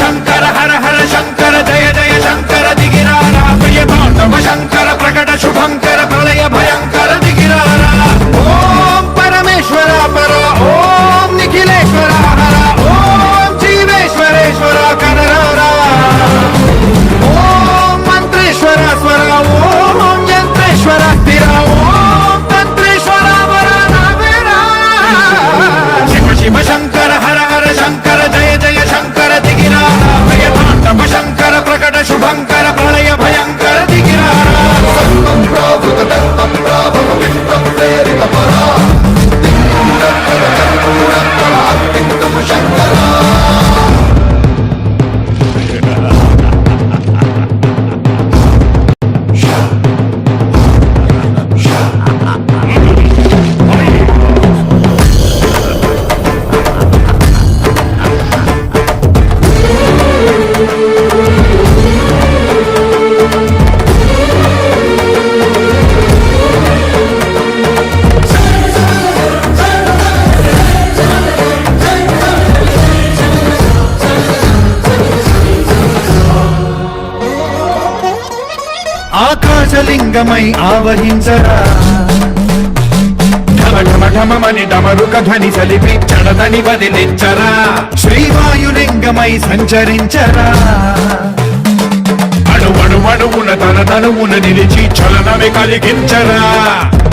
శంకర హర హర శంకర జయ జయ శంకర దిగిరారా ప్రియ తాండవ శంకర ప్రకట శుభంకర ప్రళయ భయంకర దిగిరారా ఓం పరమేశ్వర పర ఓం నిఖిలేశ్వర హర ఓం జీవేశ్వరేశ్వర కనరారా ఓం మంత్రేశ్వర స్వర ఓం యంత్రేశ్వర స్థిర ఓం తంత్రేశ్వర వర నావేరా శివ శివ శంకర హర హర శంకర జయ జయ శంకర దిగిరారా భయ తాండవ శంకర ప్రకట శుభంకర ప్రళయ భయంకర దిగిరారా ఆకాశలింగమై ఆవహించరా ఢమఢమఢమని డమరుక ధ్వని సలిపి చడదని వదిలించరా శ్రీవాయులింగమై సంచరించరా అణువణువున తన తనువున నిలిచి చలనమే కలిగించరా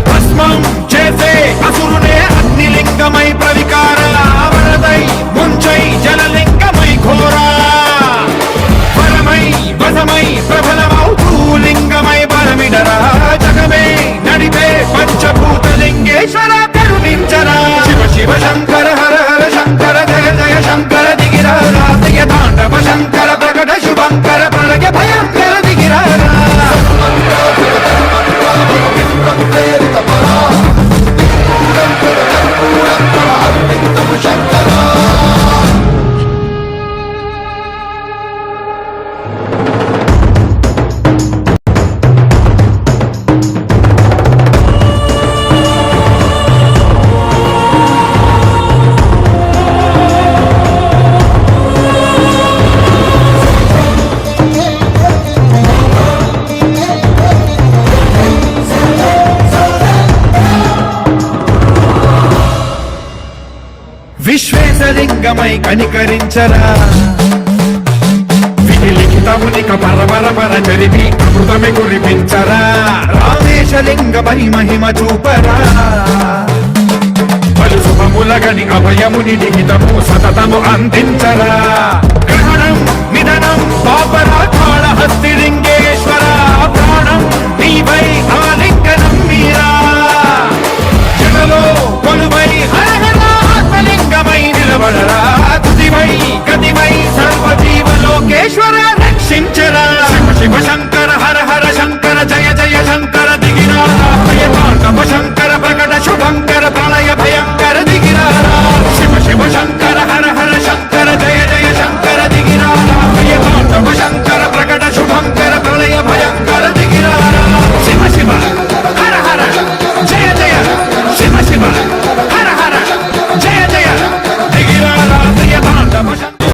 భస్మం చేసే అసురునే అగ్నిలింగమై ప్రవికార వరదై ముంచై జలలింగమై ఘోరా పరమై వసమై ప్రబలమౌ భూలింగమై బలమిడరా జగమే నడిపే పంచభూతలింగేశ్వర కరుణించరా శివ శివ శంకర హర హర శంకర జయ జయ శంకర దిగిరారా ప్రియ తాండవ శంకర ప్రకట శుభంకర ప్రళయ భయంకర దిగిరారా విశ్వేశలింగమై కనికరించరా విధి లిఖితమునిక పరపర పర చరివి అమృతమి కురిపించరా రామేశలింగమై మహిమ చూపరా పలు శుభములగని అభయముని లిఖితము సతతము అందించరా గ్రహణం నిధనం పాపరా కాళహస్తిలింగేశ్వర ప్రాణం నీవై ఆలింగనం మీరా జనలో కొలువై హరహరాత్మలింగమై నిలబడరా తుదివై గతివై సర్వజీవలోకేశ్వర రక్షించరా శివ శివ శంకర హర హర శంకర జయ జయ